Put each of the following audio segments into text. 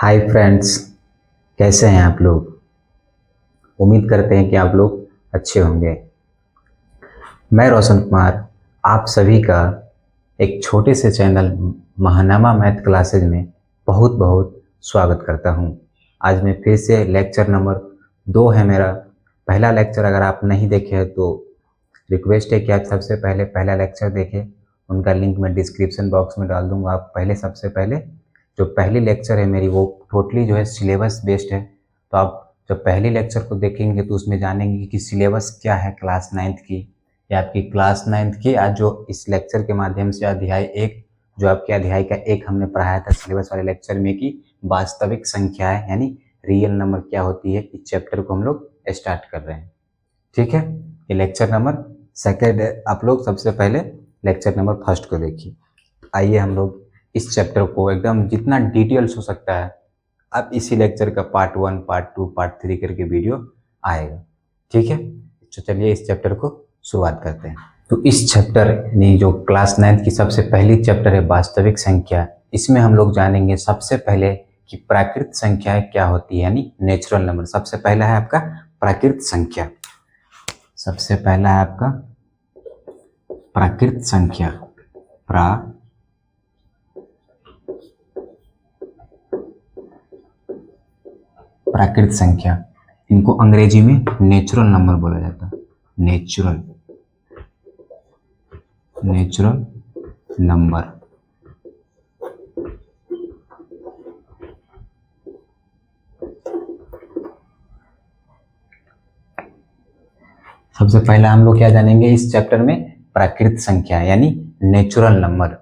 Hi friends, कैसे हैं आप लोग। उम्मीद करते हैं कि आप लोग अच्छे होंगे। मैं रोशन कुमार आप सभी का एक छोटे से चैनल महानामा मैथ क्लासेज में बहुत बहुत स्वागत करता हूं। आज मैं फिर से लेक्चर नंबर 2 है मेरा। पहला लेक्चर अगर आप नहीं देखे हैं तो रिक्वेस्ट है कि आप सबसे पहले पहला लेक्चर देखें। उनका लिंक मैं डिस्क्रिप्शन बॉक्स में डाल दूंगा। आप सबसे पहले जो पहली लेक्चर है मेरी वो टोटली जो है सिलेबस बेस्ड है। तो आप जब पहली लेक्चर को देखेंगे तो उसमें जानेंगे कि सिलेबस क्या है क्लास 9th की, या आपकी क्लास 9th की। आज जो इस लेक्चर के माध्यम से अध्याय 1, जो आपके अध्याय का 1 हमने पढ़ाया था सिलेबस वाले लेक्चर में, कि वास्तविक संख्याएं यानी रियल नंबर क्या होती है, इस चैप्टर को हम लोग स्टार्ट कर रहे हैं। ठीक है, ये लेक्चर नंबर सेकेंड है। आप लोग सबसे पहले लेक्चर नंबर फर्स्ट को देखिए। आइए हम लोग इस चैप्टर को एकदम जितना डिटेल्स हो सकता है, अब इसी लेक्चर का पार्ट 1, पार्ट 2, पार्ट 3 करके वीडियो आएगा। ठीक है, तो चलिए इस चैप्टर को शुरुआत करते हैं। तो इस चैप्टर यानी जो क्लास 9th की सबसे पहली चैप्टर है वास्तविक संख्या, इसमें हम लोग जानेंगे सबसे पहले कि प्राकृत संख्याएं क्या होती है, यानी नेचुरल नंबर। सबसे पहला है आपका प्राकृत संख्या। सबसे पहला है आपका प्राकृत संख्या। प्राकृत संख्या, इनको अंग्रेजी में नेचुरल नंबर बोला जाता है। Natural number. सबसे पहला हम लोग क्या जानेंगे इस चैप्टर में, प्राकृत संख्या यानी नेचुरल नंबर।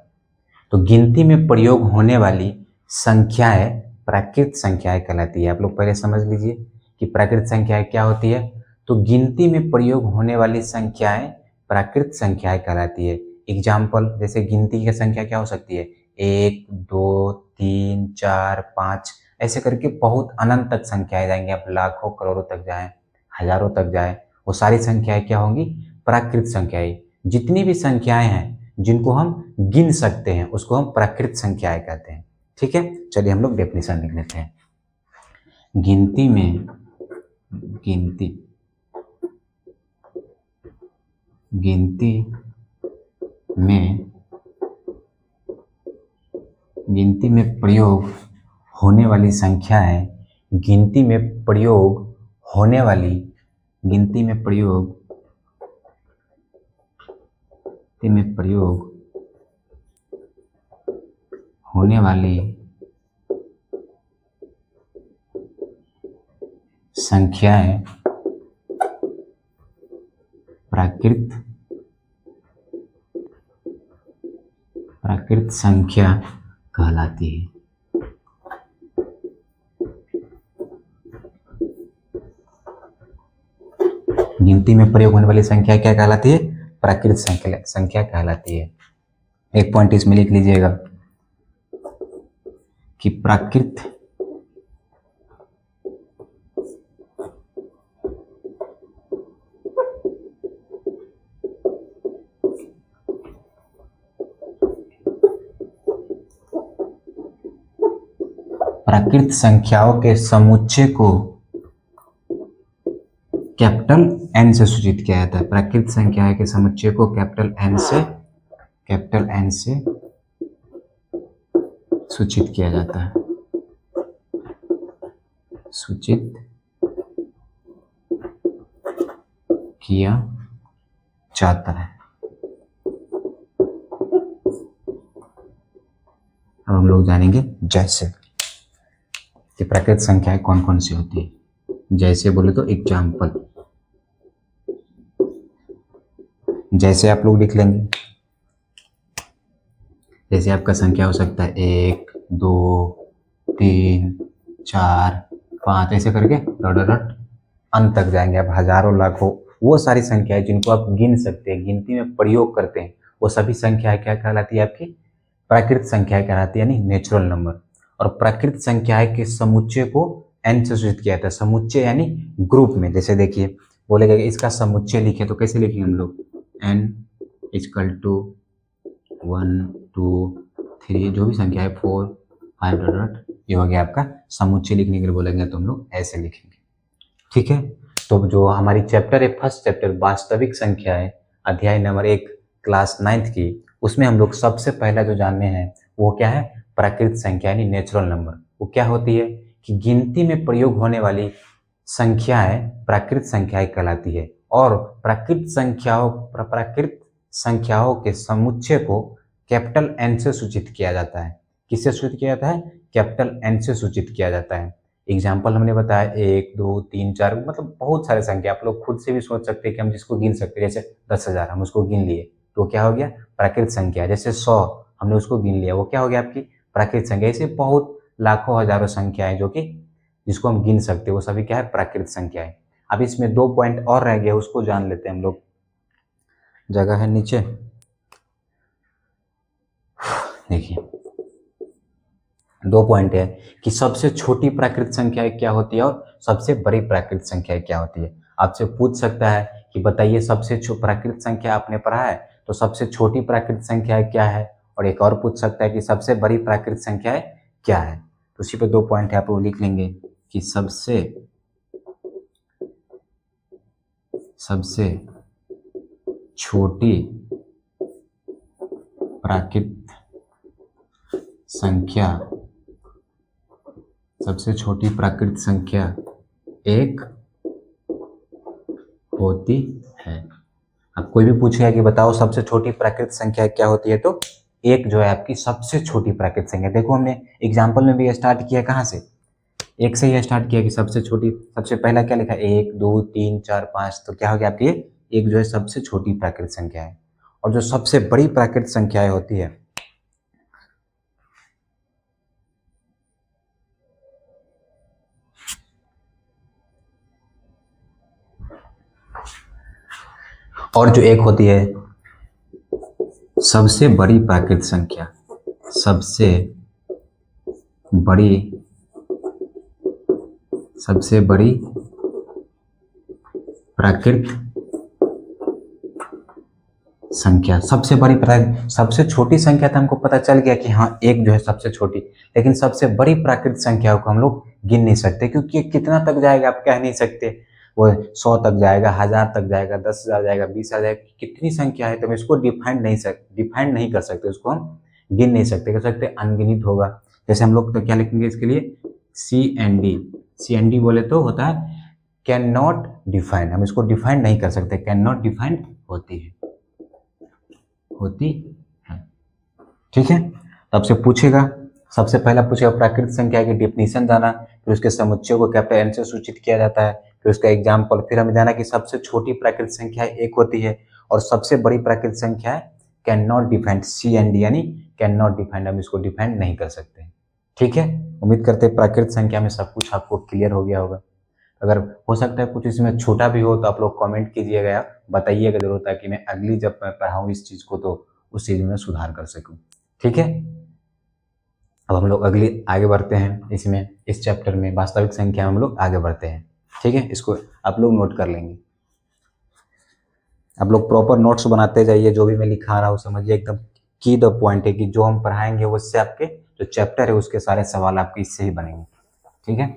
तो गिनती में प्रयोग होने वाली संख्याएं प्राकृत संख्याएं कहलाती है। आप लोग पहले समझ लीजिए कि प्राकृत संख्याएं क्या होती है। तो गिनती में प्रयोग होने वाली संख्याएं प्राकृत संख्याएं कहलाती है। एग्जाम्पल, जैसे गिनती की संख्या क्या हो सकती है, 1, 2, 3, 4, 5, ऐसे करके बहुत अनंत तक संख्याएं जाएंगे। आप लाखों करोड़ों तक जाएं, हजारों तक जाएं, वो सारी संख्याएं क्या होंगी, प्राकृत संख्याएं। जितनी भी संख्याएं हैं जिनको हम गिन सकते हैं उसको हम प्राकृत संख्याएं कहते हैं। ठीक है, चलिए हम लोग डेफिनेशन लिख लेते हैं। गिनती में प्रयोग होने वाली संख्याएं, गिनती में प्रयोग होने वाली संख्याएं प्राकृत संख्या कहलाती है। गिनती में प्रयोग होने वाली संख्या क्या कहलाती है, प्राकृत संख्या कहलाती है। एक पॉइंट इसमें लिख लीजिएगा कि प्राकृत संख्याओं के समुच्चय को कैपिटल एन से सूचित किया जाता है। प्राकृत संख्याएं के समुच्चय को कैपिटल एन से सूचित किया जाता है। सूचित किया जाता है। अब हम लोग जानेंगे जैसे कि प्राकृत संख्याएं कौन कौन सी होती है। जैसे बोले तो एग्जाम्पल, जैसे आप लोग लिख लेंगे। जैसे आपका संख्या हो सकता है 1, 2, 3, 4, 5, ऐसे करके डॉट अंत तक जाएंगे। आप हजारों लाखों वो सारी संख्याएं जिनको आप गिन सकते हैं, गिनती में प्रयोग करते हैं, वो सभी संख्याएं क्या कहलाती है, आपकी प्राकृत संख्याएं कहलाती है, यानी नेचुरल नंबर। और प्राकृत संख्याएं के समुच्चय को एन से सूचित किया जाता है। समुच्चय यानी ग्रुप में। जैसे देखिए बोलेगा कि इसका समुच्चय लिखे, तो कैसे लिखेंगे हम लोग, n इक्वल टू 1, 2, 3, जो भी संख्या है 4, 5 ये हो गया आपका समुच्चय। लिखने के लिए बोलेंगे तो हम लोग ऐसे लिखेंगे, ठीक है। तो जो हमारी चैप्टर है, फर्स्ट चैप्टर वास्तविक संख्या है, अध्याय नंबर 1, क्लास 9th की, उसमें हम लोग सबसे पहला जो जानने हैं वो क्या है, प्राकृत संख्या यानी नेचुरल नंबर। वो क्या होती है कि गिनती में प्रयोग होने वाली संख्याएं प्राकृत संख्याएं कहलाती है, और प्राकृत संख्याओं के समुच्चय को कैपिटल एन से सूचित किया जाता है। किससे सूचित किया जाता है, कैपिटल एन से सूचित किया जाता है। एग्जाम्पल हमने बताया 1 2 3 4, मतलब बहुत सारे संख्या, आप लोग खुद से भी सोच सकते हैं कि हम जिसको गिन सकते हैं, जैसे 10,000 हम उसको गिन लिए तो क्या हो गया, प्राकृत संख्या। जैसे 100 हमने उसको गिन लिया, वो क्या हो गया आपकी प्राकृत संख्या। ऐसे बहुत लाखों हजारों संख्याएं जो कि जिसको हम गिन सकते हैं, वो सभी क्या है, प्राकृत संख्या है। अब इसमें 2 पॉइंट और रह गया, उसको जान लेते हैं हम लोग। जगह है नीचे, देखिए 2 पॉइंट है कि सबसे छोटी प्राकृत संख्या क्या होती है और सबसे बड़ी प्राकृत संख्या क्या होती है। आपसे पूछ सकता है कि बताइए सबसे प्राकृत संख्या आपने पढ़ा है तो सबसे छोटी प्राकृत संख्या क्या है, और एक और पूछ सकता है कि सबसे बड़ी प्राकृत संख्या क्या है। तो उसी पे 2 पॉइंट है, आप लोग लिख लेंगे कि सबसे छोटी प्राकृत संख्या, सबसे छोटी प्राकृत संख्या 1 होती है। अब कोई भी पूछेगा कि बताओ सबसे छोटी प्राकृत संख्या क्या होती है, तो 1 जो है आपकी सबसे छोटी प्राकृत संख्या। देखो हमने एग्जाम्पल में भी स्टार्ट किया कहाँ से, 1 से ही स्टार्ट किया कि सबसे छोटी, सबसे पहला क्या लिखा 1 2 3 4 5, तो क्या हो गया आपकी 1 जो है सबसे छोटी प्राकृत संख्या है। और जो सबसे बड़ी प्राकृत संख्याएं होती है, और जो एक होती है सबसे बड़ी प्राकृत संख्या, सबसे बड़ी प्राकृत संख्या, सबसे बड़ी सबसे छोटी संख्या तो हमको पता चल गया कि हाँ 1 जो है सबसे छोटी, लेकिन सबसे बड़ी प्राकृत संख्या को हम लोग गिन नहीं सकते, क्योंकि कितना तक जाएगा आप कह नहीं सकते। वो 100 तक जाएगा, 1000 तक जाएगा, 10,000 जाएगा, 20,000 जाएगा, कितनी संख्या है तो हम इसको डिफाइन नहीं कर सकते, उसको हम गिन नहीं सकते, कह सकते अनगिनित होगा। जैसे हम लोग तो क्या लिखेंगे इसके लिए, CND बोले तो होता है कैन नॉट डिफाइन, हम इसको डिफाइन नहीं कर सकते, कैन नॉट डिफाइन होती है, ठीक है। तो आपसे पूछेगा, सबसे पहला पूछेगा प्राकृत संख्या की डेफिनेशन जाना, फिर उसके समुच्चय को कैपिटल एन से सूचित किया जाता है, फिर उसका एग्जाम्पल, फिर हमें जाना कि सबसे छोटी प्राकृत संख्या 1 होती है और सबसे बड़ी प्राकृत संख्या कैन नॉट डिफाइंड, CND यानी कैन नॉट डिफाइंड, हम इसको डिफाइंड नहीं कर सकते, ठीक है। उम्मीद करते हैं प्राकृत संख्या में सब कुछ आपको क्लियर हो गया होगा। अगर हो सकता है कुछ इसमें छोटा भी हो तो आप लोग कमेंट कीजिएगा, बताइएगा जरूर, ताकि मैं अगली जब मैं पढ़ाऊँ इस चीज़ को तो उस चीज़ में सुधार कर सकूँ, ठीक है। अब हम लोग आगे बढ़ते हैं, इसमें इस चैप्टर में वास्तविक संख्या में हम लोग आगे बढ़ते हैं, ठीक है। इसको आप लोग नोट कर लेंगे, आप लोग प्रॉपर नोट्स बनाते जाइए, जो भी मैं लिखा रहा हूँ समझिए एकदम की द पॉइंट है कि जो हम पढ़ाएंगे उससे आपके जो चैप्टर है उसके सारे सवाल आपके इससे ही बनेंगे, ठीक है।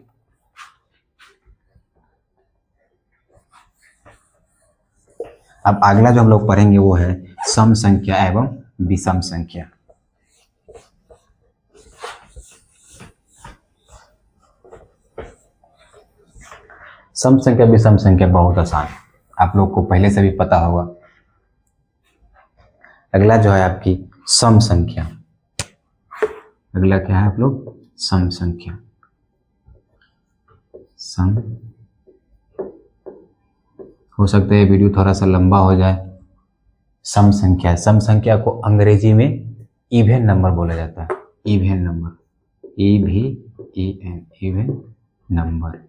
अब अगला जो हम लोग पढ़ेंगे वो है सम संख्या एवं विषम संख्या। सम संख्या विषम संख्या बहुत आसान, आप लोग को पहले से भी पता होगा। अगला जो है आपकी सम संख्या, अगला क्या है आप लोग, सम संख्या। सम, हो सकता है वीडियो थोड़ा सा लंबा हो जाए। सम संख्या, सम संख्या को अंग्रेजी में इवन नंबर बोला जाता है, even number, EVEN, even number,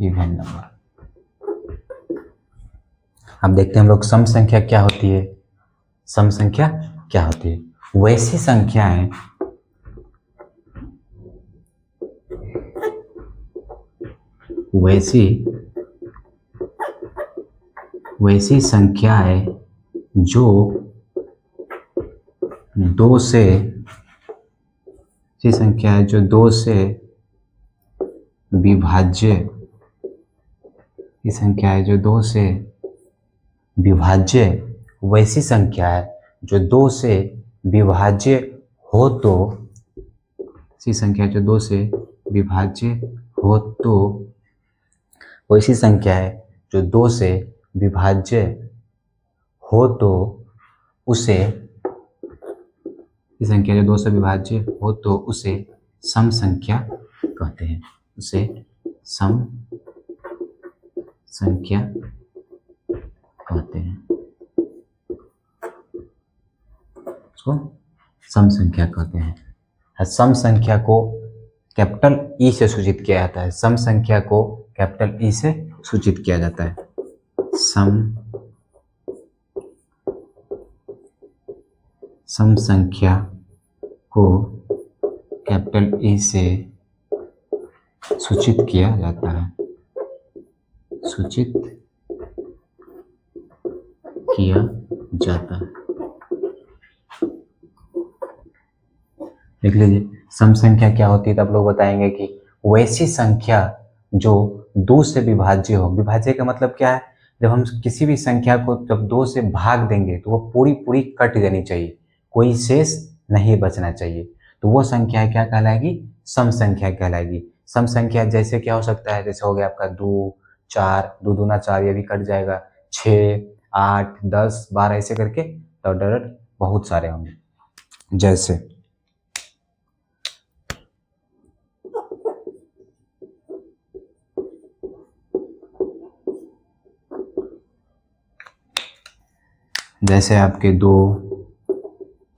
even number. अब देखते हैं हम लोग सम संख्या क्या होती है। सम संख्या क्या होती है, वैसी संख्याएं वैसी संख्याएं जो दो से ऐसी संख्या है जो दो से विभाज्य, ये संख्या है जो दो से विभाज्य, वैसी संख्या है जो दो से विभाज्य हो तो, ऐसी संख्या जो दो से विभाज्य हो तो, वैसी संख्या है जो दो से विभाज्य हो तो उसे, ये संख्या जो दो से विभाज्य हो तो उसे सम संख्या कहते हैं, उसे सम संख्या कहते हैं, उसको सम संख्या कहते हैं। सम संख्या को कैपिटल ई से सूचित किया जाता है, सम संख्या को कैपिटल ई से सूचित किया जाता है। सम संख्या को कैपिटल ई से सूचित किया जाता है, सूचित किया जाता है। देख लीजिए, सम संख्या क्या होती है, तब लोग बताएंगे कि वैसी संख्या जो दो से विभाज्य हो। विभाज्य का मतलब क्या है, जब हम किसी भी संख्या को जब दो से भाग देंगे तो वो पूरी पूरी कट जानी चाहिए, कोई शेष नहीं बचना चाहिए, तो वो संख्या क्या कहलाएगी, सम संख्या कहलाएगी। सम संख्या जैसे क्या हो सकता है, जैसे हो गया आपका 2, 4, 2 दूना 4, ये भी कट जाएगा, 6, 8, 10, 12 ऐसे करके तो डायरेक्ट बहुत सारे होंगे। जैसे जैसे आपके 2,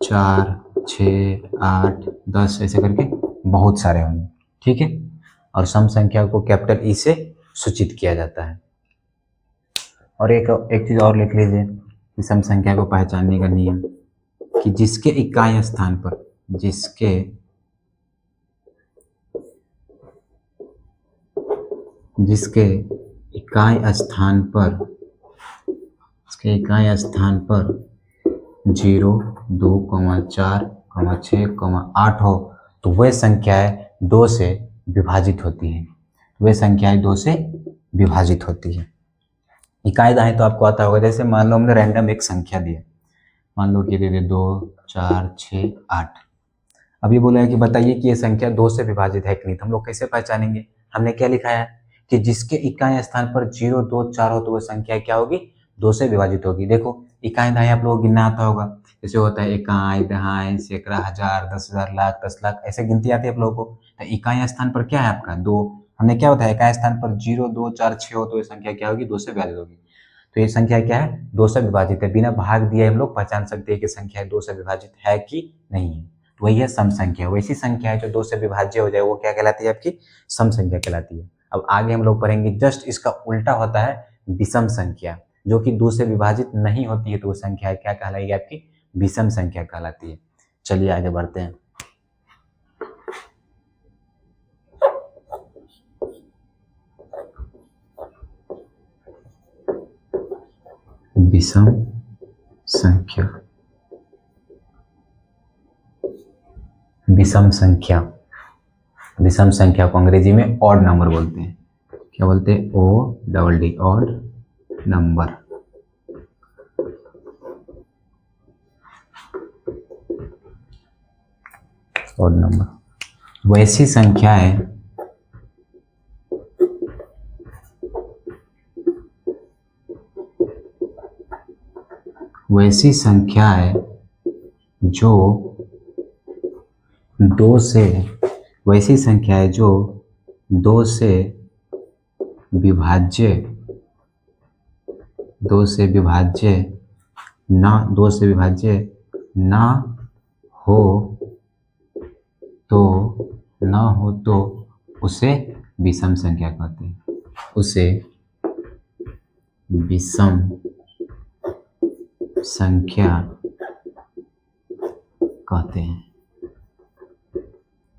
4, 6, 8, 10 ऐसे करके बहुत सारे होंगे, ठीक है। और सम संख्या को कैपिटल ई से सूचित किया जाता है। और एक चीज और लिख लीजिए कि सम संख्या को पहचानने का नियम, कि जिसके इकाई स्थान पर, जिसके इकाई स्थान पर, इसके इकाई स्थान पर 0, 2, 4, 6, 8 हो तो वह संख्याएं 2 से विभाजित होती हैं, वह संख्याएं 2 से विभाजित होती है। इकाई दाएं तो आपको आता होगा, जैसे मान लो हमने रैंडम एक संख्या दी है, मान लो कि दे दे 2, 4, 6, 8। अब ये बोला है कि बताइए कि ये संख्या 2 से विभाजित है कि नहीं, तो हम लोग कैसे पहचानेंगे, हमने क्या लिखा है कि जिसके इकाई स्थान पर 0, 2, 4 हो तो वह संख्या क्या होगी, 2 से विभाजित होगी। देखो इकाई दाएं आप लोगों को गिनना आता होगा, जैसे होता है इकाई, दहाई, सैकड़ा, हजार, 10,000, लाख, 10 लाख, ऐसे गिनती आती है आप लोगों को। तो इकाई स्थान पर क्या है आपका 2, हमने क्या होता है इकाई स्थान पर 0, 2, 4, 6 हो तो ये संख्या क्या होगी, 2 से विभाजित होगी। तो ये संख्या क्या है, 2 से विभाजित है। बिना भाग दिए हम लोग पहचान सकते हैं कि संख्या 2 से विभाजित है कि नहीं है, तो वही है सम संख्या। वैसी संख्या है जो 2 से विभाज्य हो जाए वो क्या कहलाती है, आपकी सम संख्या कहलाती है। अब आगे हम लोग पढ़ेंगे जस्ट इसका उल्टा होता है विषम संख्या, जो कि 2 से विभाजित नहीं होती है तो वो संख्या क्या कहलाएगी, आपकी विषम संख्या कहलाती है। चलिए आगे बढ़ते हैं। विषम संख्या, विषम संख्या, विषम संख्या को अंग्रेजी में ऑड नंबर बोलते हैं। क्या बोलते हैं, ODD, odd number. Odd number वैसी संख्या है जो 2 से, वैसी संख्या है जो 2 से विभाज्य, 2 से विभाज्य ना हो तो उसे विषम संख्या कहते हैं, उसे विषम संख्या कहते हैं।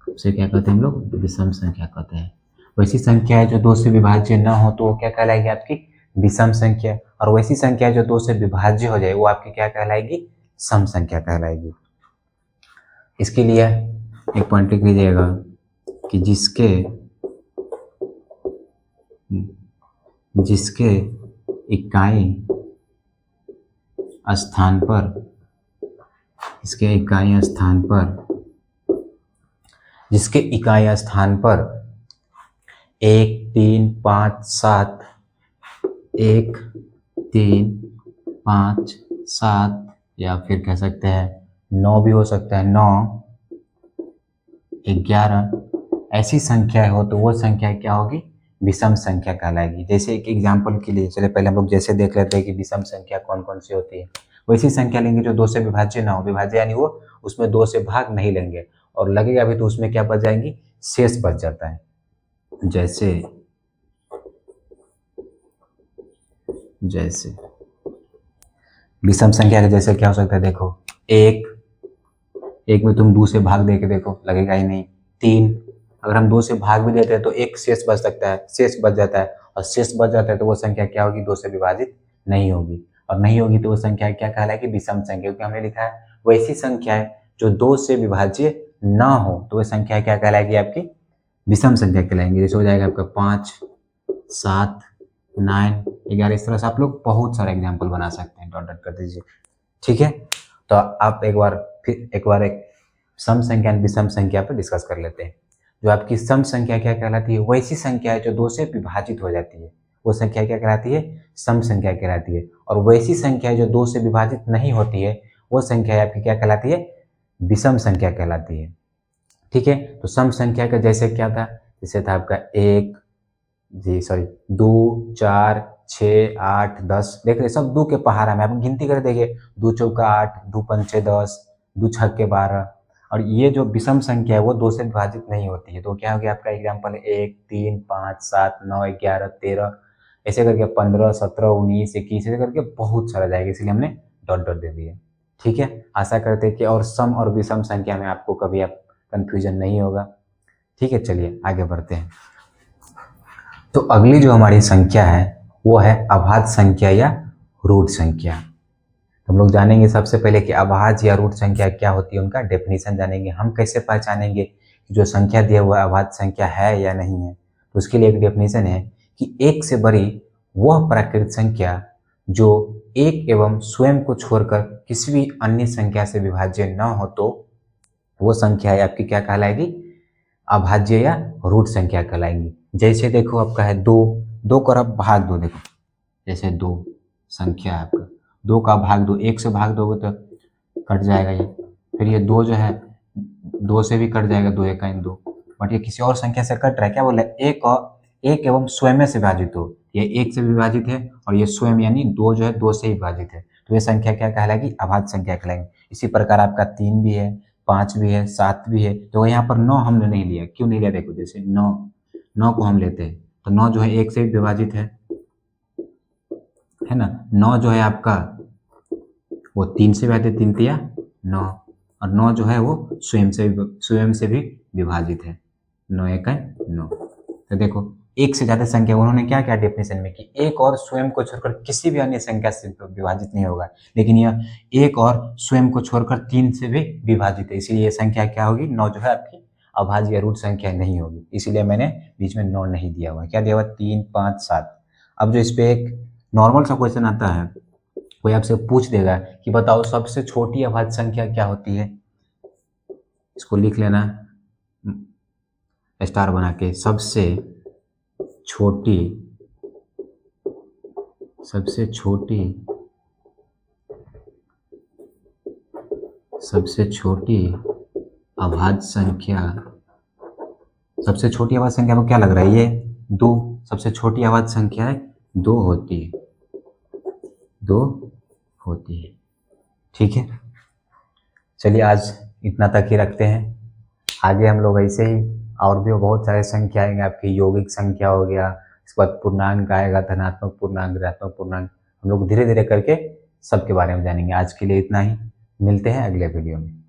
उसे क्या कहते हैं हम लोग, विषम संख्या कहते हैं। वैसी संख्या है जो 2 से विभाज्य न हो तो वो क्या कहलाएगी, आपकी विषम संख्या। और वैसी संख्या जो 2 से विभाज्य हो जाए वो आपकी क्या कहलाएगी, सम संख्या कहलाएगी। इसके लिए एक पॉइंट लिख लीजिएगा कि जिसके इकाई स्थान पर जिसके इकाई स्थान पर 1 3 5 7 1 3 5 7 या फिर कह सकते हैं 9 भी हो सकता है, 9 11 ऐसी संख्या हो तो वो संख्या क्या होगी, विषम संख्या कहलाएगी। जैसे एक एग्जाम्पल के लिए चलिए पहले हम लोग जैसे देख लेते हैं कि विषम संख्या कौन कौन सी होती है। वैसी संख्या लेंगे जो 2 से विभाज्य ना हो, विभाज्य यानी वो उसमें 2 से भाग नहीं लेंगे और लगेगा भी तो उसमें क्या बच जाएंगी, शेष बच जाता है। जैसे विषम संख्या का जैसे क्या हो सकता है, देखो 1 में तुम 2 से भाग दे के देखो, लगेगा ही नहीं। 3 अगर हम 2 से भाग भी देते हैं तो एक शेष बच सकता है, शेष बच जाता है, और शेष बच जाता है तो वो संख्या क्या होगी, 2 से विभाजित नहीं होगी, और नहीं होगी तो वो संख्या क्या कहलाएगी, विषम संख्या। क्योंकि हमने लिखा है वैसी संख्या है जो 2 से विभाज्य ना हो तो वह संख्या क्या कहलाएगी, आपकी विषम संख्या कहलाएंगी। जैसे हो जाएगा आपका 5 7 9 11। इस तरह से आप लोग बहुत सारे एग्जाम्पल बना सकते हैं, डॉट डॉट कर दीजिए, ठीक है। तो आप एक बार एक सम संख्या और विषम संख्या पर डिस्कस कर लेते हैं। जो आपकी सम संख्या क्या कहलाती है, वैसी संख्या है जो 2 से विभाजित हो जाती है, वो संख्या क्या कहलाती है, सम संख्या कहलाती है। और वैसी संख्या है जो 2 से विभाजित नहीं होती है, वो संख्या आपकी क्या कहलाती है, विषम संख्या कहलाती है, ठीक है। तो सम संख्या का जैसे क्या था, जैसे था आपका 2 4 6 8 10, देख रहे सब 2 के पहाड़ा में आप गिनती कर देखिए, 2 चौका 8, 2 पंचे 10, 2 छक्के 12। और ये जो विषम संख्या है वो 2 से विभाजित नहीं होती है, तो क्या हो गया आपका एग्जाम्पल 1 3 5 7 9 11 13, ऐसे करके 15 17 19 21 ऐसे करके बहुत सारा जाएगा, इसलिए हमने डॉट डॉट दे दिए, ठीक है। आशा करते हैं कि और सम और विषम संख्या में आपको कभी आप कंफ्यूजन नहीं होगा, ठीक है। चलिए आगे बढ़ते हैं। तो अगली जो हमारी संख्या है वो है अभाज्य संख्या या रूट संख्या। हम लोग जानेंगे सबसे पहले कि अभाज्य या रूट संख्या क्या होती है, उनका डेफिनेशन जानेंगे। हम कैसे पहचानेंगे कि जो संख्या दिया हुआ अभाज्य संख्या है या नहीं है, तो उसके लिए एक डेफिनेशन है कि 1 से बड़ी वह प्राकृत संख्या जो 1 एवं स्वयं को छोड़कर किसी भी अन्य संख्या से विभाज्य न हो तो वो संख्या है आपकी क्या कहलाएगी, अभाज्य या रूट संख्या कहलाएंगी। जैसे देखो आपका है 2 को आप भाग दो, देखो जैसे 2 संख्या है आपका, 2 का भाग दो, 1 से भाग दोगे तो कट जाएगा ये, फिर ये 2 जो है 2 से भी कट जाएगा, 2 1 2, बट ये किसी और संख्या से कट रहा है, क्या बोला, 1 एवं स्वयं से विभाजित हो, ये 1 से विभाजित है और ये स्वयं यानी 2 जो है 2 से ही विभाजित है, तो ये संख्या क्या कहलाएगी, अभाज्य संख्या कहलाएगी। इसी प्रकार आपका 3 भी है, 5 भी है, 7 भी है। तो यहाँ पर 9 हमने नहीं लिया, क्यों नहीं लिया, देखो जैसे 9 को हम लेते हैं तो 9 जो है 1 से भी विभाजित है ना। 9 जो है आपका वो 3 से विभाजित, 3 तिया 9, और 9 जो है वो स्वयं से भी विभाजित है, 9 1 9। तो देखो एक से ज्यादा संख्या, उन्होंने क्या क्या डेफिनेशन में कि एक और स्वयं को छोड़कर किसी भी अन्य संख्या से विभाजित नहीं होगा, लेकिन यह एक और स्वयं को छोड़कर 3 से भी विभाजित है, इसीलिए यह संख्या क्या होगी, 9 जो है आपकी अभाज्य या रूट संख्या नहीं होगी, इसीलिए मैंने बीच में 9 नहीं दिया हुआ। क्या दिया हुआ, 3 5 7। अब जो इस पे एक नॉर्मल सा क्वेश्चन आता है, कोई आपसे पूछ देगा कि बताओ सबसे छोटी अभाज्य संख्या क्या होती है, इसको लिख लेना स्टार बना के, सबसे छोटी अभाज्य संख्या, सबसे छोटी अभाज्य संख्या को क्या लग रहा है, ये 2, सबसे छोटी अभाज्य संख्या है 2 होती है, ठीक है। चलिए आज इतना तक ही रखते हैं, आगे हम लोग ऐसे ही और भी बहुत सारे संख्या आएंगे, आपकी यौगिक संख्या हो गया, इसके बाद पूर्णांक आएगा, धनात्मक पूर्णांक, ऋणात्मक पूर्णांक, हम लोग धीरे धीरे करके सबके बारे में जानेंगे। आज के लिए इतना ही, मिलते हैं अगले वीडियो में।